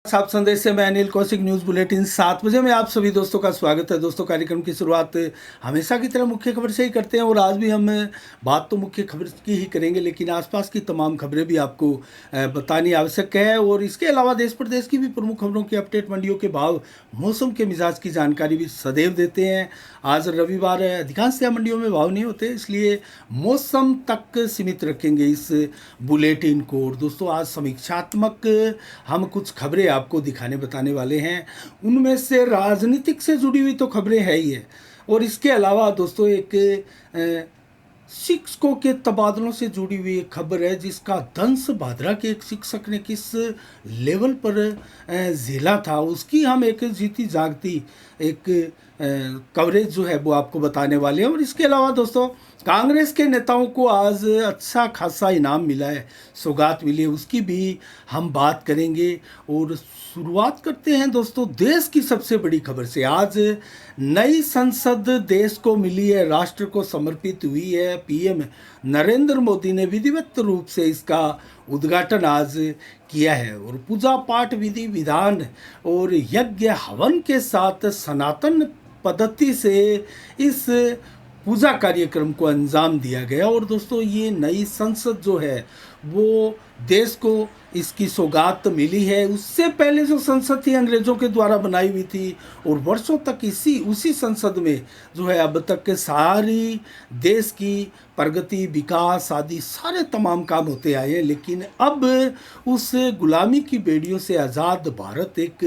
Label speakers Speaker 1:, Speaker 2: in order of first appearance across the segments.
Speaker 1: साहब संदेश से मैं अनिल कौशिक। न्यूज़ बुलेटिन 7 बजे में आप सभी दोस्तों का स्वागत है। दोस्तों, कार्यक्रम की शुरुआत हमेशा की तरह मुख्य खबर से ही करते हैं और आज भी हम बात तो मुख्य खबर की ही करेंगे, लेकिन आसपास की तमाम खबरें भी आपको बतानी आवश्यक है। और इसके अलावा देश प्रदेश की भी प्रमुख खबरों की अपडेट, मंडियों के भाव, मौसम के मिजाज की जानकारी भी सदैव देते हैं। आज रविवार है, अधिकांश मंडियों में भाव नहीं होते, इसलिए मौसम तक सीमित रखेंगे इस बुलेटिन को। और दोस्तों, आज समीक्षात्मक हम कुछ खबरें आपको दिखाने बताने वाले हैं। उनमें से राजनीतिक से जुड़ी हुई तो खबरें है ही है, और इसके अलावा दोस्तों एक शिक्षकों के तबादलों से जुड़ी हुई एक खबर है, जिसका दंश भादरा के एक शिक्षक ने किस लेवल पर झेला था, उसकी हम एक जीती जागती एक कवरेज जो है वो आपको बताने वाले हैं। और इसके अलावा दोस्तों, कांग्रेस के नेताओं को आज अच्छा खासा इनाम मिला है, सौगात मिली है, उसकी भी हम बात करेंगे। और शुरुआत करते हैं दोस्तों देश की सबसे बड़ी खबर से। आज नई संसद देश को मिली है, राष्ट्र को समर्पित हुई है। पीएम नरेंद्र मोदी ने विधिवत रूप से इसका उद्घाटन आज किया है, और पूजा पाठ, विधि विधान और यज्ञ हवन के साथ सनातन पद्धति से इस पूजा कार्यक्रम को अंजाम दिया गया। और दोस्तों, ये नई संसद जो है वो देश को इसकी सौगात मिली है। उससे पहले जो संसद थी अंग्रेज़ों के द्वारा बनाई हुई थी, और वर्षों तक उसी संसद में जो है अब तक के सारी देश की प्रगति, विकास आदि सारे तमाम काम होते आए हैं। लेकिन अब उस गुलामी की बेड़ियों से आज़ाद भारत एक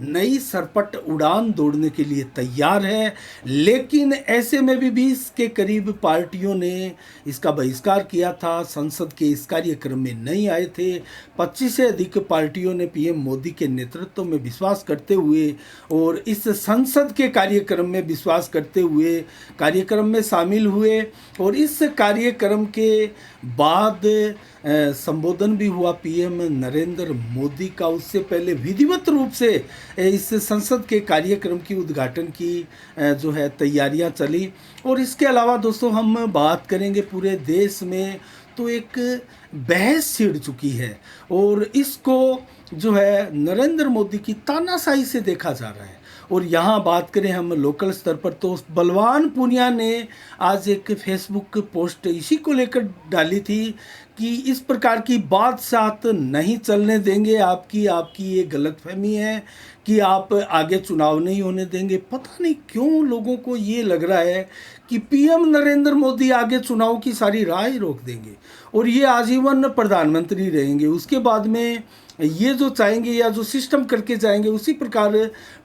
Speaker 1: नई सरपट उड़ान दौड़ने के लिए तैयार है। लेकिन ऐसे में भी 20 के करीब पार्टियों ने इसका बहिष्कार किया था, संसद के इस कार्यक्रम में नहीं आए थे। 25 से अधिक पार्टियों ने पीएम मोदी के नेतृत्व में विश्वास करते हुए और इस संसद के कार्यक्रम में विश्वास करते हुए कार्यक्रम में शामिल हुए। और इस कार्यक्रम के बाद संबोधन भी हुआ पीएम नरेंद्र मोदी का। उससे पहले विधिवत रूप से इस संसद के कार्यक्रम की उद्घाटन की जो है तैयारियां चली। और इसके अलावा दोस्तों, हम बात करेंगे पूरे देश में तो एक बहस छिड़ चुकी है, और इसको जो है नरेंद्र मोदी की तानाशाही से देखा जा रहा है। और यहाँ बात करें हम लोकल स्तर पर, तो बलवान पूनिया ने आज एक फेसबुक पोस्ट इसी को लेकर डाली थी कि इस प्रकार की बात साथ नहीं चलने देंगे। आपकी ये गलतफहमी है कि आप आगे चुनाव नहीं होने देंगे। पता नहीं क्यों लोगों को ये लग रहा है कि पीएम नरेंद्र मोदी आगे चुनाव की सारी राह ही रोक देंगे और ये आजीवन प्रधानमंत्री रहेंगे। उसके बाद में ये जो चाहेंगे या जो सिस्टम करके जाएंगे उसी प्रकार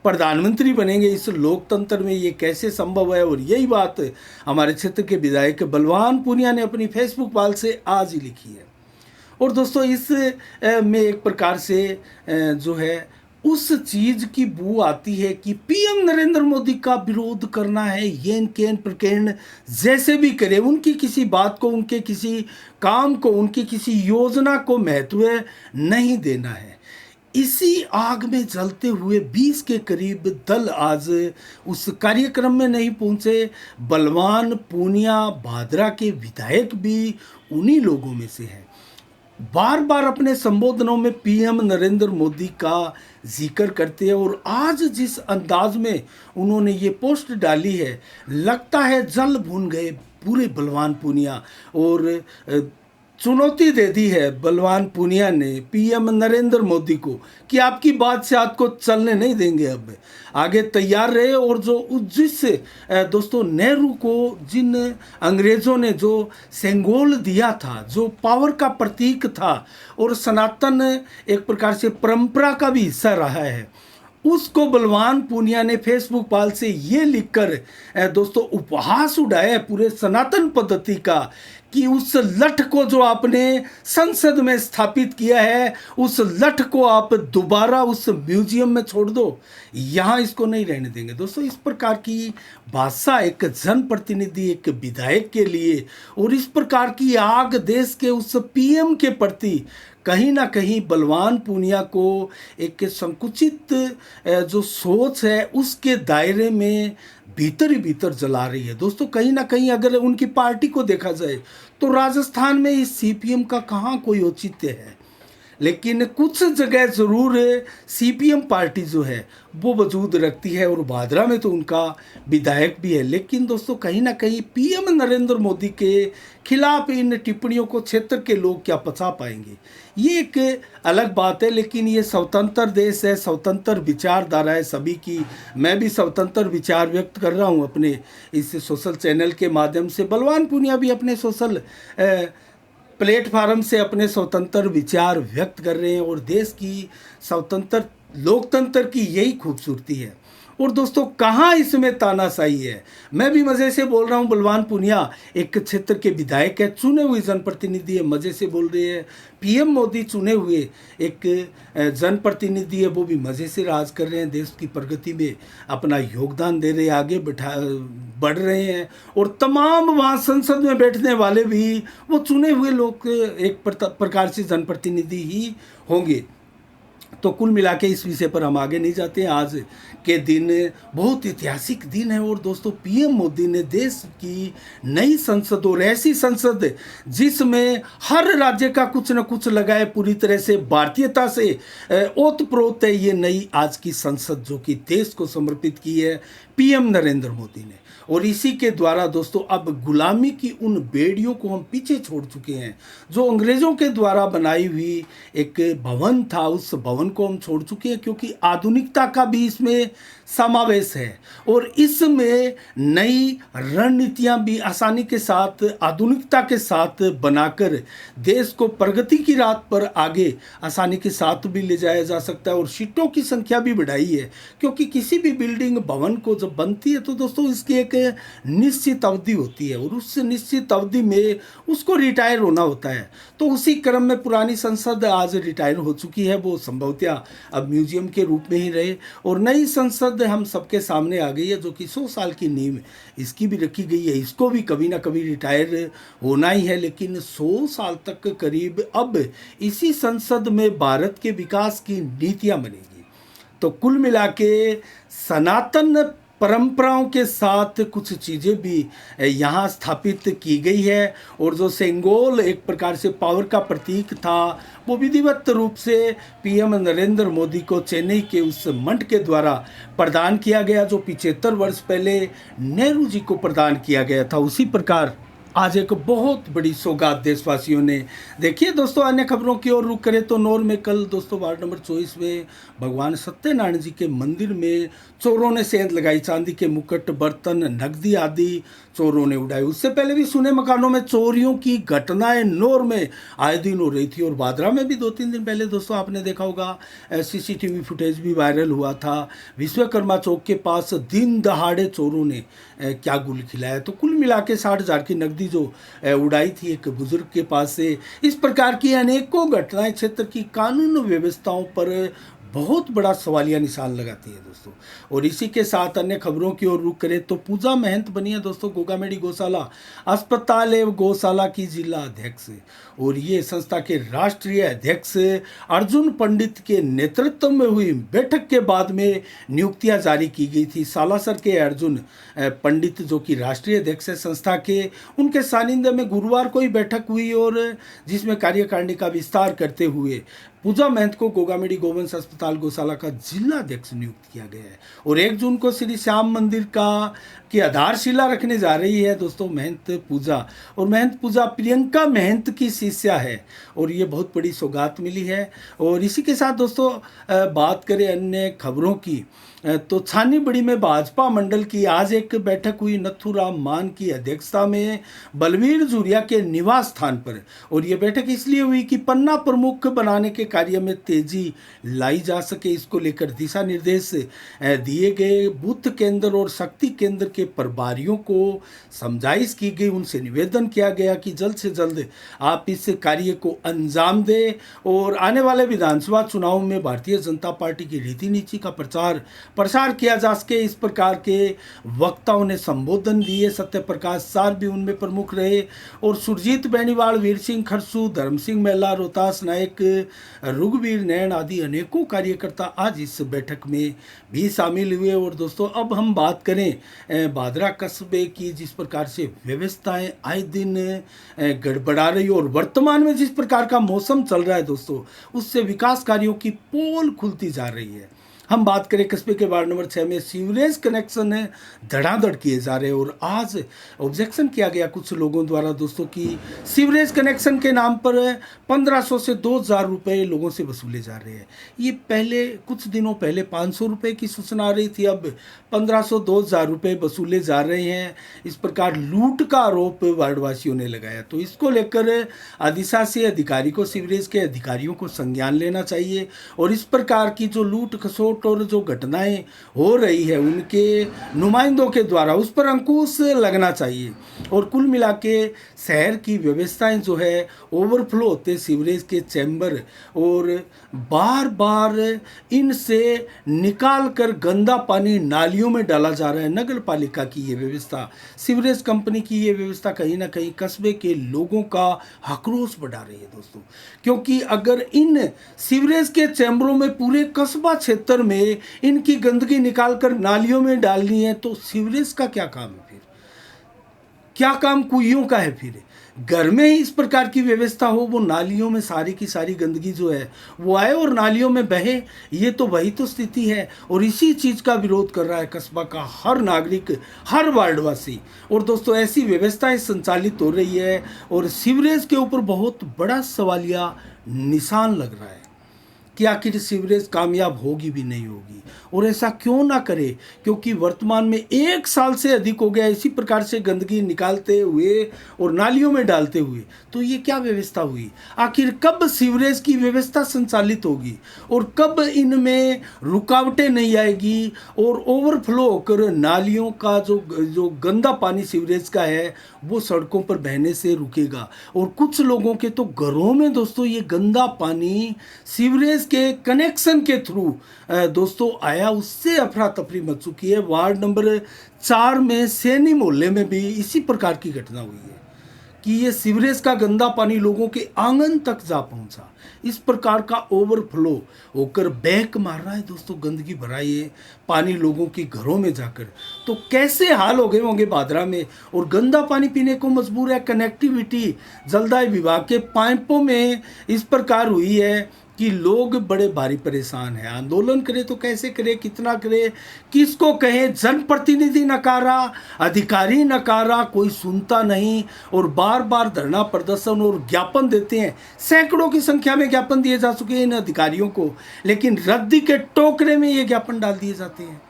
Speaker 1: प्रधानमंत्री बनेंगे। इस लोकतंत्र में ये कैसे संभव है? और यही बात हमारे क्षेत्र के विधायक बलवान पूनिया ने अपनी फेसबुक वाल से आज ही लिखी है। और दोस्तों, इस में एक प्रकार से जो है उस चीज की बू आती है कि पीएम नरेंद्र मोदी का विरोध करना है, येन केन प्रकेन जैसे भी करे, उनकी किसी बात को, उनके किसी काम को, उनकी किसी योजना को महत्व नहीं देना है। इसी आग में जलते हुए 20 के करीब दल आज उस कार्यक्रम में नहीं पहुंचे। बलवान पूनिया भादरा के विधायक भी उन्हीं लोगों में से हैं। बार बार अपने संबोधनों में पीएम नरेंद्र मोदी का जिक्र करते हैं, और आज जिस अंदाज में उन्होंने ये पोस्ट डाली है, लगता है जल भून गए पूरे बलवान पूनिया। और चुनौती दे दी है बलवान पूनिया ने पीएम नरेंद्र मोदी को कि आपकी बात से आपको चलने नहीं देंगे, अब आगे तैयार रहे। और जो जिस दोस्तों नेहरू को जिन अंग्रेज़ों ने जो सेंगोल दिया था, जो पावर का प्रतीक था और सनातन एक प्रकार से परंपरा का भी हिस्सा रहा है, उसको बलवान पूनिया ने फेसबुक पाल से ये लिखकर दोस्तों उपहास उड़ाया पूरे सनातन पद्धति का कि उस लठ को जो आपने संसद में स्थापित किया है, उस लठ को आप दोबारा उस म्यूजियम में छोड़ दो, यहाँ इसको नहीं रहने देंगे। दोस्तों, इस प्रकार की भाषा एक जनप्रतिनिधि, एक विधायक के लिए, और इस प्रकार की आग देश के उस पीएम के प्रति कहीं ना कहीं बलवान पूनिया को एक संकुचित जो सोच है उसके दायरे में भीतर ही भीतर जला रही है। दोस्तों, कहीं ना कहीं अगर उनकी पार्टी को देखा जाए तो राजस्थान में इस सीपीएम का कहाँ कोई औचित्य है। लेकिन कुछ जगह ज़रूर सीपीएम पार्टी जो है वो वजूद रखती है, और भादरा में तो उनका विधायक भी है। लेकिन दोस्तों कहीं ना कहीं पीएम नरेंद्र मोदी के खिलाफ इन टिप्पणियों को क्षेत्र के लोग क्या पचा पाएंगे, ये एक अलग बात है। लेकिन ये स्वतंत्र देश है, स्वतंत्र विचारधारा है सभी की। मैं भी स्वतंत्र विचार व्यक्त कर रहा हूँ अपने इस सोशल चैनल के माध्यम से। बलवान पूनिया भी अपने सोशल प्लेटफार्म से अपने स्वतंत्र विचार व्यक्त कर रहे हैं, और देश की स्वतंत्र लोकतंत्र की यही खूबसूरती है। और दोस्तों कहाँ इसमें तानाशाही है, मैं भी मज़े से बोल रहा हूँ। बलवान पूनिया एक क्षेत्र के विधायक है, चुने हुए जनप्रतिनिधि है, मज़े से बोल रहे हैं। पीएम मोदी चुने हुए एक जनप्रतिनिधि है, वो भी मज़े से राज कर रहे हैं, देश की प्रगति में अपना योगदान दे रहे हैं, आगे बढ़ रहे हैं। और तमाम वहाँ संसद में बैठने वाले भी वो चुने हुए लोग एक प्रकार से जनप्रतिनिधि ही होंगे। तो कुल मिला के इस विषय पर हम आगे नहीं जाते हैं। आज के दिन बहुत ऐतिहासिक दिन है, और दोस्तों पीएम मोदी ने देश की नई संसद, और ऐसी संसद जिसमें हर राज्य का कुछ न कुछ लगाए, पूरी तरह से भारतीयता से ओतप्रोत है ये नई आज की संसद, जो कि देश को समर्पित की है पीएम नरेंद्र मोदी ने। और इसी के द्वारा दोस्तों अब गुलामी की उन बेड़ियों को हम पीछे छोड़ चुके हैं। जो अंग्रेज़ों के द्वारा बनाई हुई एक भवन था, उस भवन को हम छोड़ चुके हैं, क्योंकि आधुनिकता का भी इसमें समावेश है, और इसमें नई रणनीतियां भी आसानी के साथ आधुनिकता के साथ बनाकर देश को प्रगति की राह पर आगे आसानी के साथ भी ले जाया जा सकता है। और सीटों की संख्या भी बढ़ाई है, क्योंकि किसी भी बिल्डिंग भवन को जब बनती है तो दोस्तों इसकी एक निश्चित अवधि होती है, और उस निश्चित अवधि में उसको रिटायर होना होता है। तो उसी क्रम में पुरानी संसद आज रिटायर हो चुकी है, वो संभवतः अब म्यूजियम के रूप में ही रहे, और नई संसद हम सबके सामने आ गई है, जो कि 100 साल की नींव इसकी भी रखी गई है। इसको भी कभी ना कभी रिटायर होना ही है, लेकिन 100 साल तक करीब अब इसी संसद में भारत के विकास की नीतियां बनेगी। तो कुल मिला के सनातन परंपराओं के साथ कुछ चीज़ें भी यहाँ स्थापित की गई है, और जो सेंगोल एक प्रकार से पावर का प्रतीक था, वो विधिवत रूप से पीएम नरेंद्र मोदी को चेन्नई के उस मंच के द्वारा प्रदान किया गया, जो 75 वर्ष पहले नेहरू जी को प्रदान किया गया था। उसी प्रकार आज एक बहुत बड़ी सौगात देशवासियों ने। देखिए दोस्तों, अन्य खबरों की ओर रुख करें तो नौर में कल दोस्तों वार्ड नंबर 24 में भगवान सत्यनारायण जी के मंदिर में चोरों ने सेंध लगाई। चांदी के मुकुट, बर्तन, नकदी आदि चोरों ने उड़ाई। उससे पहले भी सुने मकानों में चोरियों की घटनाएं नौर में आए दिन हो रही थी, और भादरा में भी 2-3 दिन पहले दोस्तों आपने देखा होगा सीसीटीवी फुटेज भी वायरल हुआ था। विश्वकर्मा चौक के पास दिन दहाड़े चोरों ने क्या गुल खिलाया। तो कुल मिला के 60,000 की नकदी जो उड़ाई थी एक बुजुर्ग के पास से। इस प्रकार की अनेकों घटनाएं क्षेत्र की कानून व्यवस्थाओं पर बहुत बड़ा सवालिया निशान लगाती है दोस्तों। और इसी के साथ अन्य खबरों की ओर रुख करें तो पूजा महंत बनी है दोस्तों गोगामेडी गौशाला अस्पताल एवं गौशाला की जिला अध्यक्ष, और ये संस्था के राष्ट्रीय अध्यक्ष अर्जुन पंडित के नेतृत्व में हुई बैठक के बाद में नियुक्तियां जारी की गई थी। सालासर के अर्जुन पंडित जो कि राष्ट्रीय अध्यक्ष है संस्था के, उनके सानिध्य में गुरुवार को ही बैठक हुई, और जिसमें कार्यकारिणी का विस्तार करते हुए पूजा महंत को गोगामेडी गोवंश अस्पताल गौशाला का जिला अध्यक्ष नियुक्त किया गया है। और 1 जून को श्री श्याम मंदिर की आधारशिला रखने जा रही है दोस्तों महंत पूजा। और महंत पूजा प्रियंका महंत की शिष्या है, और ये बहुत बड़ी सौगात मिली है। और इसी के साथ दोस्तों बात करें अन्य खबरों की तो छानी बड़ी में भाजपा मंडल की आज एक बैठक हुई नथुराम मान की अध्यक्षता में बलवीर जुरिया के निवास स्थान पर। और ये बैठक इसलिए हुई कि पन्ना प्रमुख बनाने के कार्य में तेजी लाई जा सके, इसको लेकर दिशा निर्देश दिए गए। बूथ केंद्र और शक्ति केंद्र के प्रभारियों को समझाइश की गई, उनसे निवेदन किया गया कि जल्द से जल्द आप इस कार्य को अंजाम दें, और आने वाले विधानसभा चुनाव में भारतीय जनता पार्टी की रीति नीति का प्रसार किया जा सके। इस प्रकार के वक्ताओं ने संबोधन दिए। सत्य प्रकाश सार भी उनमें प्रमुख रहे, और सुरजीत बेनीवाल, वीर सिंह खरसू, धर्म सिंह मेला, रोहतास नायक, रघुवीर नैन आदि अनेकों कार्यकर्ता आज इस बैठक में भी शामिल हुए। और दोस्तों अब हम बात करें भादरा कस्बे की, जिस प्रकार से व्यवस्थाएं आए दिन गड़बड़ा रही और वर्तमान में जिस प्रकार का मौसम चल रहा है दोस्तों, उससे विकास कार्यों की पोल खुलती जा रही है। हम बात करें कस्बे के वार्ड नंबर 6 में सीवरेज कनेक्शन धड़ाधड़ किए जा रहे हैं और आज ऑब्जेक्शन किया गया कुछ लोगों द्वारा दोस्तों कि सीवरेज कनेक्शन के नाम पर 1500 से 2000 रुपये लोगों से वसूले जा रहे हैं। ये पहले कुछ दिनों पहले 500 रुपये की सूचना आ रही थी, अब 1500-2000 रुपये वसूले जा रहे हैं। इस प्रकार लूट का आरोप वार्डवासियों ने लगाया। तो इसको लेकर अधिशासी अधिकारी को, सीवरेज के अधिकारियों को संज्ञान लेना चाहिए और इस प्रकार की जो लूट खसोट और जो घटनाएं हो रही है उनके नुमाइंदों के द्वारा उस पर अंकुश लगना चाहिए। और कुल मिला के शहर की व्यवस्थाएं जो है ओवरफ्लो होते सीवरेज के चैम्बर और बार बार इनसे निकाल कर गंदा पानी नालियों में डाला जा रहा है। नगर पालिका की ये व्यवस्था, सीवरेज कंपनी की ये व्यवस्था कहीं ना कहीं कस्बे के लोगों का आक्रोश बढ़ा रही है दोस्तों, क्योंकि अगर इन सीवरेज के चैम्बरों में पूरे कस्बा क्षेत्र में इनकी गंदगी निकालकर नालियों में डालनी है तो सीवरेज का क्या काम है? फिर क्या काम कुइयों का है? फिर घर में ही इस प्रकार की व्यवस्था हो, वो नालियों में सारी की सारी गंदगी जो है वो आए और नालियों में बहे, ये तो वही तो स्थिति है। और इसी चीज़ का विरोध कर रहा है कस्बा का हर नागरिक, हर वार्डवासी। और दोस्तों ऐसी व्यवस्थाएं संचालित हो रही है और सीवरेज के ऊपर बहुत बड़ा सवालिया निशान लग रहा है कि आखिर सीवरेज कामयाब होगी भी नहीं होगी। और ऐसा क्यों ना करे, क्योंकि वर्तमान में 1 साल से अधिक हो गया इसी प्रकार से गंदगी निकालते हुए और नालियों में डालते हुए। तो ये क्या व्यवस्था हुई? आखिर कब सीवरेज की व्यवस्था संचालित होगी और कब इनमें रुकावटें नहीं आएगी और ओवरफ्लो होकर नालियों का जो गंदा पानी सीवरेज का है वो सड़कों पर बहने से रुकेगा। और कुछ लोगों के तो घरों में दोस्तों ये गंदा पानी सीवरेज के कनेक्शन के थ्रू दोस्तों आया, उससे अफरा तफरी मच चुकी है। वार्ड नंबर 4 में सैनी मोहल्ले में भी इसी प्रकार की घटना हुई है कि ये सीवरेज का गंदा पानी लोगों के आंगन तक जा पहुंचा। इस प्रकार का ओवरफ्लो होकर बैक मार रहा है दोस्तों, गंदगी भरा ये पानी लोगों के घरों में जाकर। तो कैसे हाल हो गए होंगे भादरा में, और गंदा पानी पीने को मजबूर है। कनेक्टिविटी जलदाय विभाग के पाइपों में इस प्रकार हुई है कि लोग बड़े भारी परेशान हैं। आंदोलन करे तो कैसे करे, कितना करे, किसको कहे? जनप्रतिनिधि नकारा, अधिकारी नकारा, कोई सुनता नहीं और बार बार धरना प्रदर्शन और ज्ञापन देते हैं। सैकड़ों की संख्या में ज्ञापन दिए जा चुके हैं इन अधिकारियों को, लेकिन रद्दी के टोकरे में ये ज्ञापन डाल दिए जाते हैं।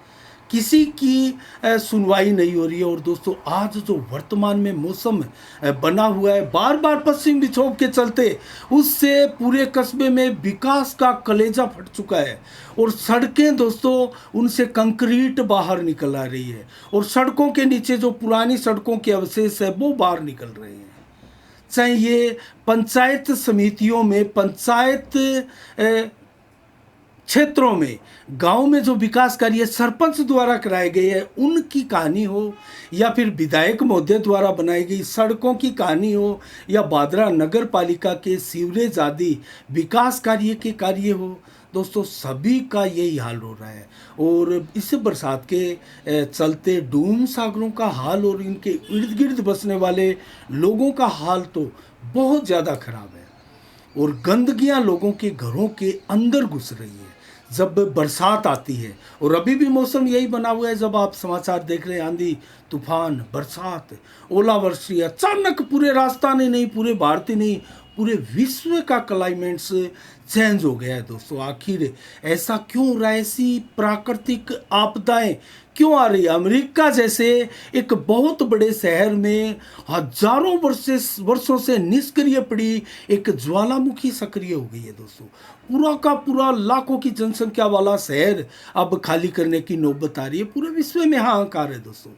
Speaker 1: किसी की सुनवाई नहीं हो रही है। और दोस्तों आज जो वर्तमान में मौसम बना हुआ है बार बार पश्चिम विक्षोभ के चलते, उससे पूरे कस्बे में विकास का कलेजा फट चुका है और सड़कें दोस्तों उनसे कंक्रीट बाहर निकल आ रही है और सड़कों के नीचे जो पुरानी सड़कों के अवशेष है वो बाहर निकल रहे हैं। चाहे ये पंचायत समितियों में, पंचायत क्षेत्रों में, गांव में जो विकास कार्य सरपंच द्वारा कराए गए हैं उनकी कहानी हो, या फिर विधायक महोदय द्वारा बनाई गई सड़कों की कहानी हो, या भादरा नगर पालिका के सीवरेज आदि विकास कार्य के कार्य हो, दोस्तों सभी का यही हाल हो रहा है। और इस बरसात के चलते डूम सागरों का हाल और इनके इर्द गिर्द बसने वाले लोगों का हाल तो बहुत ज़्यादा खराब है और गंदगियाँ लोगों के घरों के अंदर घुस रही है जब बरसात आती है। और अभी भी मौसम यही बना हुआ है, जब आप समाचार देख रहे हैं, आंधी तूफान, बरसात, ओलावृष्टि, अचानक पूरे राजस्थान ही नहीं, पूरे भारत ही नहीं, पूरे विश्व का क्लाइमेट्स चेंज हो गया है दोस्तों। आखिर ऐसा क्यों हो रहा है? ऐसी प्राकृतिक आपदाएं क्यों आ रही है? अमेरिका जैसे एक बहुत बड़े शहर में हजारों वर्षों से निष्क्रिय पड़ी एक ज्वालामुखी सक्रिय हो गई है दोस्तों। पूरा का पूरा लाखों की जनसंख्या वाला शहर अब खाली करने की नौबत आ रही है। पूरे विश्व में हाहाकार है दोस्तों।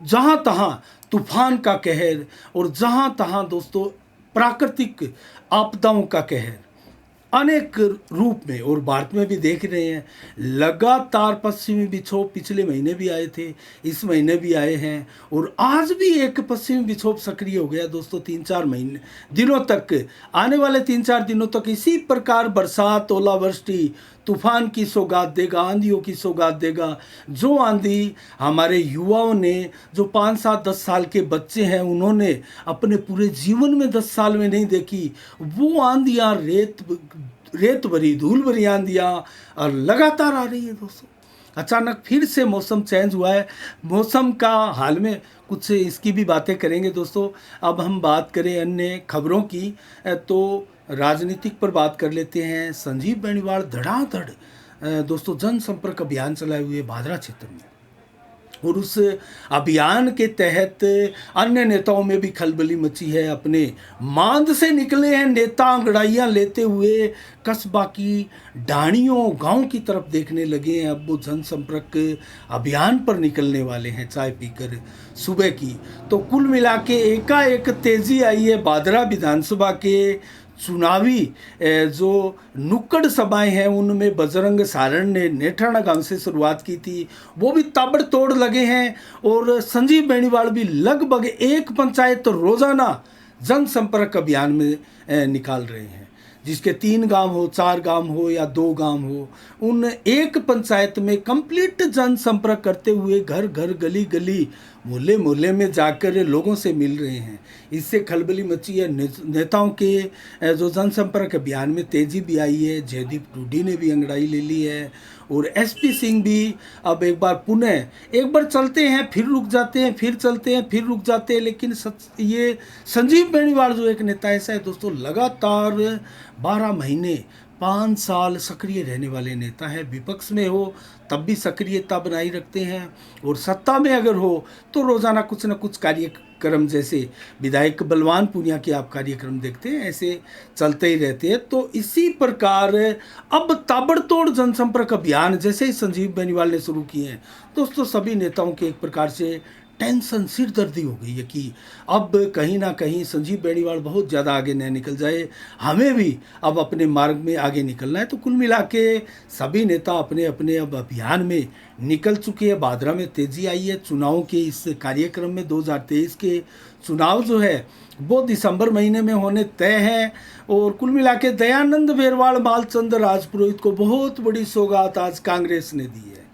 Speaker 1: जहाँ तहाँ तूफान का कहर और जहाँ तहाँ दोस्तों प्राकृतिक आपदाओं का कहर। अनेक रूप में, और भारत में भी देख रहे हैं लगातार पश्चिमी विक्षोभ पिछले महीने भी आए थे, इस महीने भी आए हैं, और आज भी एक पश्चिमी विक्षोभ सक्रिय हो गया दोस्तों। 3-4 महीने दिनों तक, आने वाले 3-4 दिनों तक इसी प्रकार बरसात, ओलावृष्टि, तूफान की सौगात देगा, आंधियों की सौगात देगा। जो आंधी हमारे युवाओं ने, जो 5, 7, 10 साल के बच्चे हैं, उन्होंने अपने पूरे जीवन में 10 साल में नहीं देखी, वो आंधियाँ, रेत भरी, धूल भरी आंधियाँ और लगातार आ रही है दोस्तों। अचानक फिर से मौसम चेंज हुआ है। मौसम का हाल में कुछ इसकी भी बातें करेंगे दोस्तों। अब हम बात करें अन्य खबरों की, तो राजनीतिक पर बात कर लेते हैं। संजीव बेनीवाल धड़ाधड़ दोस्तों जनसंपर्क अभियान चलाए हुए भादरा क्षेत्र में, और उस अभियान के तहत अन्य नेताओं में भी खलबली मची है। अपने मांद से निकले हैं नेता, अंगड़ाइयाँ लेते हुए कस्बा की ढाणियों, गांव की तरफ देखने लगे हैं। अब वो जनसंपर्क अभियान पर निकलने वाले हैं चाय पीकर सुबह की। तो कुल मिला के एकाएक तेजी आई है भादरा विधानसभा के चुनावी जो नुक्कड़ सभाएं हैं उनमें। बजरंग सारण ने नेठाना गांव से शुरुआत की थी, वो भी ताबड़तोड़ लगे हैं, और संजीव बेनीवाल भी लगभग एक पंचायत रोजाना जनसंपर्क अभियान में निकाल रहे हैं। जिसके 3 गांव हो, 4 गांव हो या 2 गांव हो, उन एक पंचायत में कंप्लीट जनसंपर्क करते हुए घर घर, गली गली, मोहल्ले मोहल्ले में जाकर लोगों से मिल रहे हैं। इससे खलबली मची है। नेताओं के जो जनसंपर्क अभियान में तेजी भी आई है। जयदीप टूडी ने भी अंगड़ाई ले ली है, और एसपी सिंह भी अब एक बार चलते हैं, फिर रुक जाते हैं, फिर चलते हैं, फिर रुक जाते हैं। लेकिन ये संजीव बेनीवाल जो एक नेता ऐसा है दोस्तों, लगातार 12 महीने, 5 साल सक्रिय रहने वाले नेता है। विपक्ष में हो तब भी सक्रियता बनाई रखते हैं, और सत्ता में अगर हो तो रोज़ाना कुछ न कुछ कार्यक्रम, जैसे विधायक बलवान पूनिया के आप कार्यक्रम देखते हैं, ऐसे चलते ही रहते हैं। तो इसी प्रकार अब ताबड़तोड़ जनसंपर्क अभियान जैसे ही संजीव बेनीवाल ने शुरू किए हैं दोस्तों, सभी नेताओं के एक प्रकार से टेंशन, सिरदर्दी हो गई है कि अब कहीं ना कहीं संजीव बेनीवाल बहुत ज़्यादा आगे न निकल जाए, हमें भी अब अपने मार्ग में आगे निकलना है। तो कुल मिला के सभी नेता अपने अपने अब अभियान में निकल चुके हैं। भादरा में तेजी आई है चुनाव के इस कार्यक्रम में। 2023 के चुनाव जो है वो दिसंबर महीने में होने तय है, और कुल मिला के दयानंद बेरवाल, मालचंद राजपुरोहित को बहुत बड़ी सौगात आज कांग्रेस ने दी है।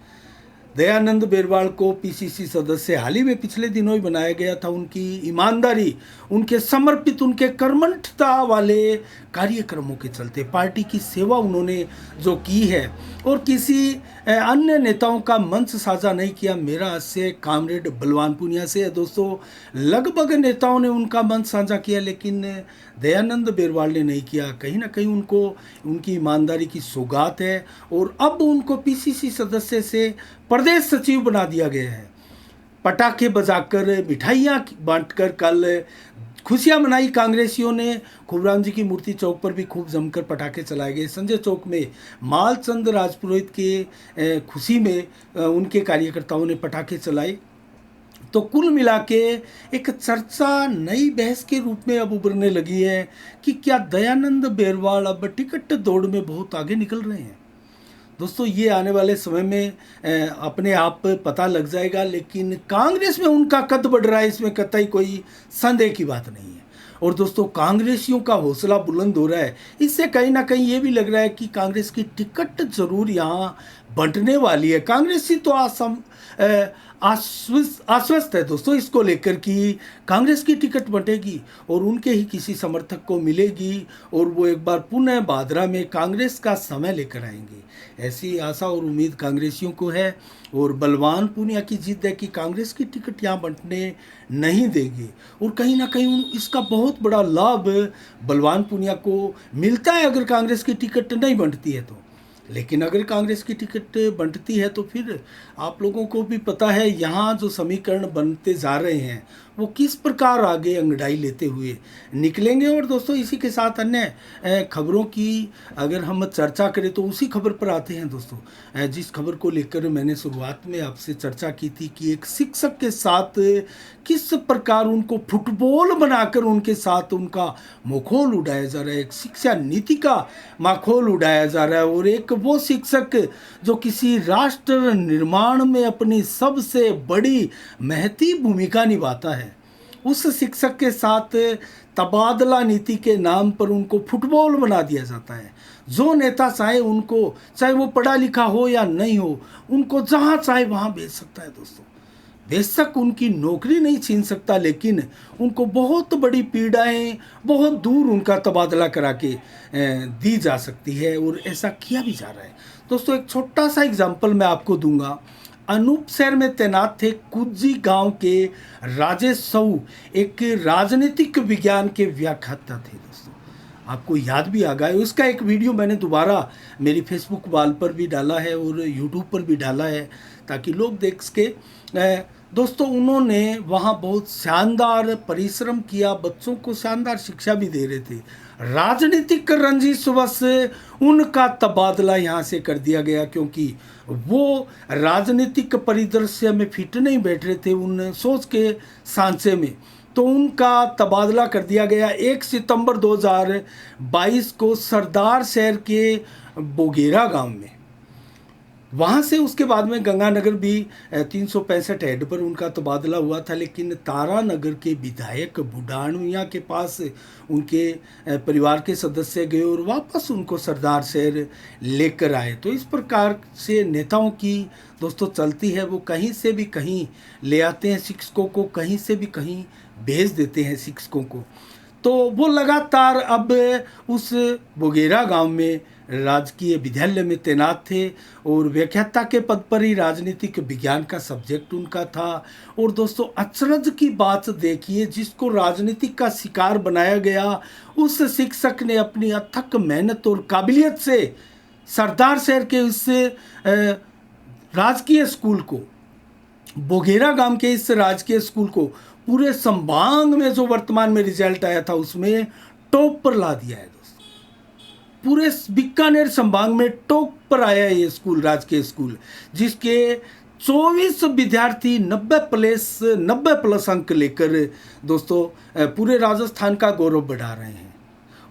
Speaker 1: दयानंद बेरवाल को पीसीसी सदस्य हाल ही में पिछले दिनों ही बनाया गया था। उनकी ईमानदारी, उनके समर्पित, उनके कर्मठता वाले कार्यक्रमों के चलते, पार्टी की सेवा उन्होंने जो की है, और किसी अन्य नेताओं का मंच साझा नहीं किया। मेरा आशय कामरेड बलवान पूनिया से है दोस्तों। लगभग नेताओं ने उनका मंच साझा किया, लेकिन दयानंद बेरवाल ने नहीं किया। कहीं ना कहीं उनको उनकी ईमानदारी की सौगात है, और अब उनको पीसीसी सदस्य से प्रदेश सचिव बना दिया गया है। पटाखे बजाकर, मिठाइयाँ बांटकर कल खुशियां मनाई कांग्रेसियों ने। खूबराम जी की मूर्ति चौक पर भी खूब जमकर पटाखे चलाए गए। संजय चौक में मालचंद राजपुरोहित के खुशी में उनके कार्यकर्ताओं ने पटाखे चलाए। तो कुल मिला के एक चर्चा नई बहस के रूप में अब उभरने लगी है कि क्या दयानंद बेरवाल अब टिकट दौड़ में बहुत आगे निकल रहे हैं। दोस्तों ये आने वाले समय में अपने आप पता लग जाएगा, लेकिन कांग्रेस में उनका कद बढ़ रहा है, इसमें कतई कोई संदेह की बात नहीं है। और दोस्तों कांग्रेसियों का हौसला बुलंद हो रहा है। इससे कहीं ना कहीं ये भी लग रहा है कि कांग्रेस की टिकट जरूर यहाँ बंटने वाली है। कांग्रेसी तो आश्वस्त है दोस्तों इसको लेकर कि कांग्रेस की टिकट बंटेगी और उनके ही किसी समर्थक को मिलेगी, और वो एक बार पुनः भादरा में कांग्रेस का समय लेकर आएंगे। ऐसी आशा और उम्मीद कांग्रेसियों को है, और बलवान पूनिया की जिद है कि कांग्रेस की टिकट यहाँ बंटने नहीं देंगे, और कहीं ना कहीं इसका बहुत बड़ा लाभ बलवान पूनिया को मिलता है अगर कांग्रेस की टिकट नहीं बंटती है तो। लेकिन अगर कांग्रेस की टिकट बंटती है तो फिर आप लोगों को भी पता है यहाँ जो समीकरण बनते जा रहे हैं वो किस प्रकार आगे अंगड़ाई लेते हुए निकलेंगे। और दोस्तों इसी के साथ अन्य खबरों की अगर हम चर्चा करें तो उसी खबर पर आते हैं दोस्तों, जिस खबर को लेकर मैंने शुरुआत में आपसे चर्चा की थी कि एक शिक्षक के साथ किस प्रकार उनको फुटबॉल बनाकर उनके साथ उनका माखौल उड़ाया जा रहा है, एक शिक्षा नीति का माखौल उड़ाया जा रहा है। और एक वो शिक्षक जो किसी राष्ट्र निर्माण में अपनी सबसे बड़ी महती भूमिका निभाता है, उस शिक्षक के साथ तबादला नीति के नाम पर उनको फुटबॉल बना दिया जाता है। जो नेता चाहे उनको, चाहे वो पढ़ा लिखा हो या नहीं हो, उनको जहाँ चाहे वहाँ भेज सकता है दोस्तों। बेशक उनकी नौकरी नहीं छीन सकता, लेकिन उनको बहुत बड़ी पीड़ाएं, बहुत दूर उनका तबादला करा के दी जा सकती है, और ऐसा किया भी जा रहा है दोस्तों। एक छोटा सा एग्जाम्पल मैं आपको दूंगा। अनूप शहर में तैनात थे कुज्जी गांव के राजेश साहू, एक राजनीतिक विज्ञान के व्याख्याता थे दोस्तों। आपको याद भी आ गया, उसका एक वीडियो मैंने दोबारा मेरी फेसबुक वाल पर भी डाला है और यूट्यूब पर भी डाला है ताकि लोग देख सके। दोस्तों उन्होंने वहाँ बहुत शानदार परिश्रम किया, बच्चों को शानदार शिक्षा भी दे रहे थे। राजनीतिक रंजिशवश उनका तबादला यहाँ से कर दिया गया, क्योंकि वो राजनीतिक परिदृश्य में फिट नहीं बैठ रहे थे उन सोच के सांचे में, तो उनका तबादला कर दिया गया 1 सितंबर 2022 को सरदार शहर के बोगेरा गांव में। वहाँ से उसके बाद में गंगानगर भी 365 हेड पर उनका तबादला हुआ था, लेकिन तारानगर के विधायक बुडाणुया के पास उनके परिवार के सदस्य गए और वापस उनको सरदार शहर लेकर आए। तो इस प्रकार से नेताओं की दोस्तों चलती है, वो कहीं से भी कहीं ले आते हैं शिक्षकों को, कहीं से भी कहीं भेज देते हैं शिक्षकों को। तो वो लगातार अब उस बोगेरा गांव में राजकीय विद्यालय में तैनात थे और व्याख्याता के पद पर ही राजनीतिक विज्ञान का सब्जेक्ट उनका था। और दोस्तों अचरज की बात देखिए, जिसको राजनीतिक का शिकार बनाया गया, उस शिक्षक ने अपनी अथक मेहनत और काबिलियत से सरदार शहर के इस राजकीय स्कूल को, बोगेरा गांव के इस राजकीय स्कूल को पूरे संभाग में जो वर्तमान में रिजल्ट आया था उसमें टॉप पर ला दिया है दोस्तों। पूरे बीकानेर संभाग में टॉप पर आया है ये स्कूल, राजकीय स्कूल, जिसके 24 विद्यार्थी 90 प्लस अंक लेकर दोस्तों पूरे राजस्थान का गौरव बढ़ा रहे हैं।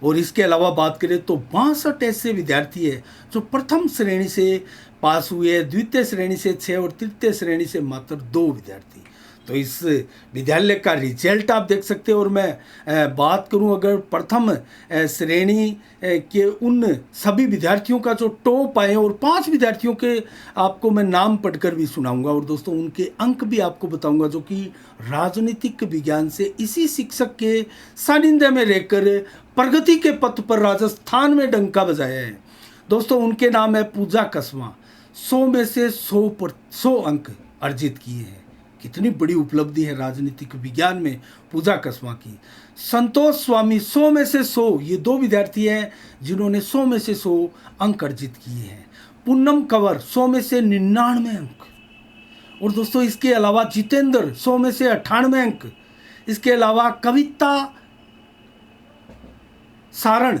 Speaker 1: और इसके अलावा बात करें तो 62 ऐसे विद्यार्थी है जो प्रथम श्रेणी से पास हुए, द्वितीय श्रेणी से 6 और तृतीय श्रेणी से मात्र 2 विद्यार्थी। तो इस विद्यालय का रिजल्ट आप देख सकते हो। और मैं बात करूं अगर प्रथम श्रेणी के उन सभी विद्यार्थियों का जो टॉप आए, और 5 विद्यार्थियों के आपको मैं नाम पढ़कर भी सुनाऊंगा और दोस्तों उनके अंक भी आपको बताऊंगा, जो कि राजनीतिक विज्ञान से इसी शिक्षक के सानिध्य में रहकर प्रगति के पथ पर राजस्थान में डंका बजाया है दोस्तों। उनके नाम है पूजा कसवा। 100 में से 100 अंक अर्जित किए हैं। कितनी बड़ी उपलब्धि है राजनीतिक विज्ञान में पूजा कसवा की। संतोष स्वामी 100 में से 100, ये 2 विद्यार्थी हैं जिन्होंने 100 में से 100 अंक अर्जित किए हैं। पूनम कंवर 100 में से 99 अंक। और दोस्तों इसके अलावा जितेंद्र 100 में से 98 अंक। इसके अलावा कविता सारण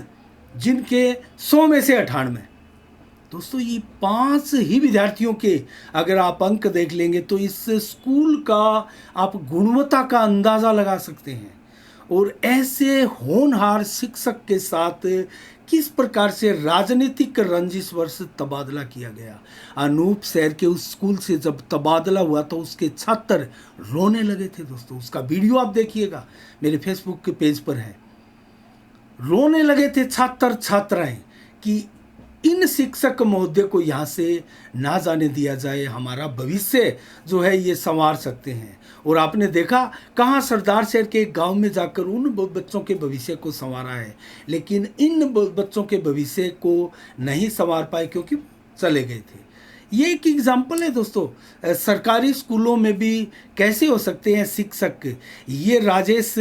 Speaker 1: जिनके 100 में से 98। दोस्तों ये 5 ही विद्यार्थियों के अगर आप अंक देख लेंगे तो इस स्कूल का आप गुणवत्ता का अंदाज़ा लगा सकते हैं। और ऐसे होनहार शिक्षक के साथ किस प्रकार से राजनीतिक रंजिश वर्ष तबादला किया गया। अनूप शहर के उस स्कूल से जब तबादला हुआ तो उसके छात्र रोने लगे थे दोस्तों। उसका वीडियो आप देखिएगा, मेरे फेसबुक के पेज पर है। रोने लगे थे छात्र छात्राएं कि इन शिक्षक महोदय को यहाँ से ना जाने दिया जाए, हमारा भविष्य जो है ये संवार सकते हैं। और आपने देखा कहाँ सरदार शहर के एक गांव में जाकर उन बच्चों के भविष्य को संवारा है, लेकिन इन बच्चों के भविष्य को नहीं संवार पाए क्योंकि चले गए थे। ये एक एग्जाम्पल है दोस्तों। सरकारी स्कूलों में भी कैसे हो सकते हैं शिक्षक। ये राजेश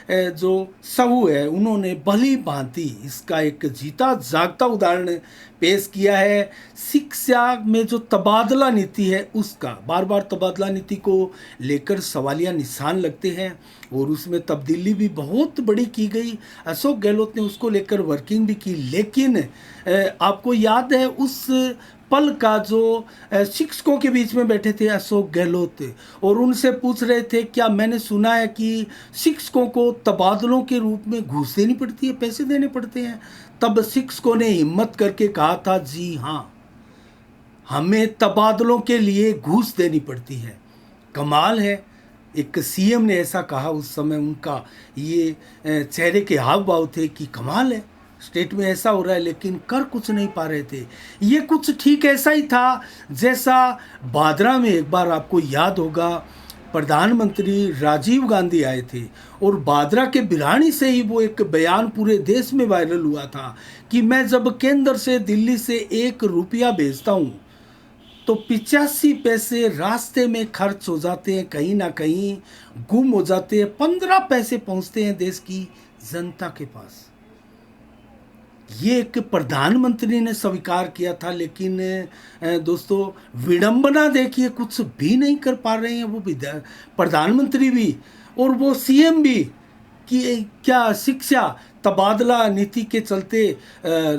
Speaker 1: जो साहू है, उन्होंने भली भांति इसका एक जीता जागता उदाहरण पेश किया है। शिक्षा में जो तबादला नीति है उसका बार बार तबादला नीति को लेकर सवालिया निशान लगते हैं और उसमें तब्दीली भी बहुत बड़ी की गई। अशोक गहलोत ने उसको लेकर वर्किंग भी की, लेकिन आपको याद है उस पल का जो शिक्षकों के बीच में बैठे थे अशोक गहलोत और उनसे पूछ रहे थे, क्या मैंने सुना है कि शिक्षकों को तबादलों के रूप में घूस देनी पड़ती है, पैसे देने पड़ते हैं। तब शिक्षकों ने हिम्मत करके कहा था, जी हाँ, हमें तबादलों के लिए घूस देनी पड़ती है। कमाल है, एक सीएम ने ऐसा कहा उस समय। उनका ये चेहरे के हाव भाव थे कि कमाल है, स्टेट में ऐसा हो रहा है, लेकिन कर कुछ नहीं पा रहे थे। ये कुछ ठीक ऐसा ही था जैसा बांद्रा में एक बार आपको याद होगा प्रधानमंत्री राजीव गांधी आए थे और बांद्रा के बिरानी से ही वो एक बयान पूरे देश में वायरल हुआ था कि मैं जब केंद्र से दिल्ली से 1 रुपया भेजता हूँ तो 85 पैसे रास्ते में खर्च हो जाते हैं, कहीं ना कहीं गुम हो जाते हैं, 15 पैसे पहुँचते हैं देश की जनता के पास। ये एक प्रधानमंत्री ने स्वीकार किया था, लेकिन दोस्तों विडंबना देखिए, कुछ भी नहीं कर पा रहे हैं वो प्रधानमंत्री भी और वो सीएम भी कि क्या शिक्षा तबादला नीति के चलते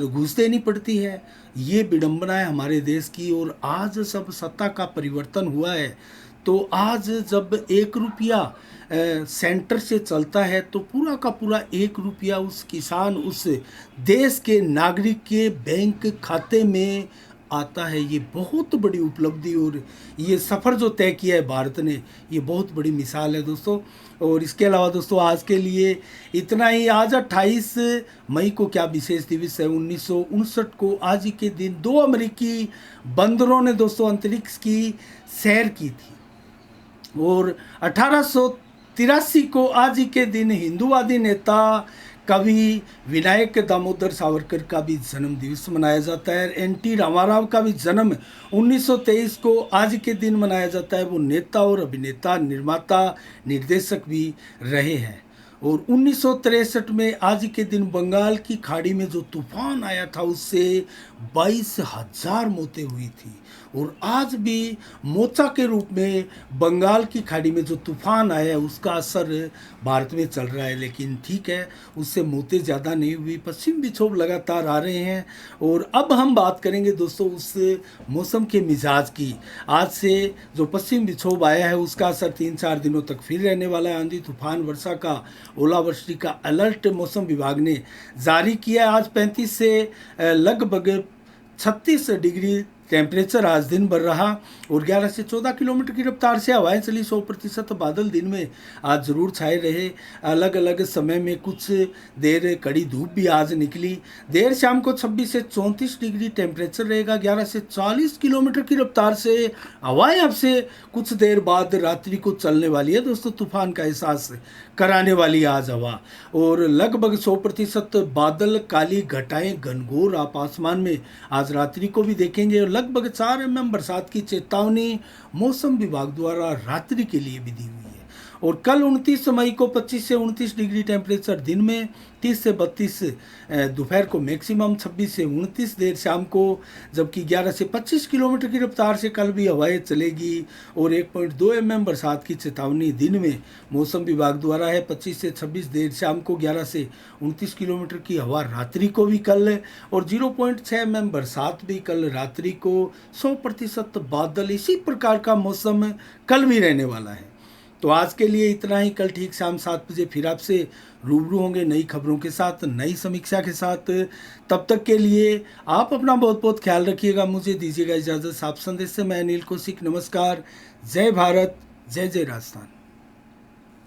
Speaker 1: घूस देनी पड़ती है। ये विडंबना है हमारे देश की। और आज सब सत्ता का परिवर्तन हुआ है तो आज जब 1 रुपया सेंटर से चलता है तो पूरा का पूरा 1 रुपया उस किसान, उस देश के नागरिक के बैंक खाते में आता है। ये बहुत बड़ी उपलब्धि और ये सफ़र जो तय किया है भारत ने, ये बहुत बड़ी मिसाल है दोस्तों। और इसके अलावा दोस्तों आज के लिए इतना ही। आज 28 मई को क्या विशेष दिवस है। 1959 को आज ही के दिन 2 अमेरिकी बंदरों ने दोस्तों अंतरिक्ष की सैर की थी और 1883 को आज ही के दिन हिंदूवादी नेता कवि विनायक दामोदर सावरकर का भी जन्म दिवस मनाया जाता है। एनटी रामाराव का भी जन्म 1923 को आज के दिन मनाया जाता है। वो नेता और अभिनेता, निर्माता, निर्देशक भी रहे हैं। और 1963 में आज के दिन बंगाल की खाड़ी में जो तूफान आया था उससे 22,000 मौतें हुई थी। और आज भी मोचा के रूप में बंगाल की खाड़ी में जो तूफान आया है उसका असर भारत में चल रहा है, लेकिन ठीक है, उससे मौतें ज़्यादा नहीं हुई। पश्चिम विक्षोभ लगातार आ रहे हैं। और अब हम बात करेंगे दोस्तों उस मौसम के मिजाज की। आज से जो पश्चिम विक्षोभ आया है उसका असर 3-4 दिनों तक फिर रहने वाला है। आंधी तूफान, वर्षा का, ओलावृष्टि का अलर्ट मौसम विभाग ने जारी किया है। आज 35 से लगभग 36 डिग्री टेम्परेचर आज दिन भर रहा और 11 से 14 किलोमीटर की रफ्तार से हवाएं चली। 100% बादल दिन में आज ज़रूर छाए रहे। अलग अलग समय में कुछ देर कड़ी धूप भी आज निकली। देर शाम को 26 से 34 डिग्री टेम्परेचर रहेगा। 11 से 40 किलोमीटर की रफ्तार से हवाएं अब से कुछ देर बाद रात्रि को चलने वाली है दोस्तों। तूफान का एहसास कराने वाली आज हवा और लगभग 100% बादल, काली घटाएं घनघोर आप आसमान में आज रात्रि को भी देखेंगे। और लगभग 4 mm बरसात की चेतावनी मौसम विभाग द्वारा रात्रि के लिए भी दी हुई है। और कल 29 मई को 25 से 29 डिग्री टेम्परेचर दिन में, 30 से 32 दोपहर को मैक्सिमम, 26 से 29 देर शाम को, जबकि 11 से 25 किलोमीटर की रफ्तार से कल भी हवाएं चलेगी। और 1.2 mm बरसात की चेतावनी दिन में मौसम विभाग द्वारा है। 25 से 26 देर शाम को, 11 से 29 किलोमीटर की हवा रात्रि को भी कल, और 0.6 mm बरसात भी कल रात्रि को। 100% बादल, इसी प्रकार का मौसम कल भी रहने वाला है। तो आज के लिए इतना ही। कल ठीक शाम 7 बजे फिर आपसे रूबरू होंगे नई खबरों के साथ, नई समीक्षा के साथ। तब तक के लिए आप अपना बहुत बहुत ख्याल रखिएगा। मुझे दीजिएगा इजाज़त। साफ संदेश से मैं अनिल कौशिक। नमस्कार। जय भारत, जय जय राजस्थान।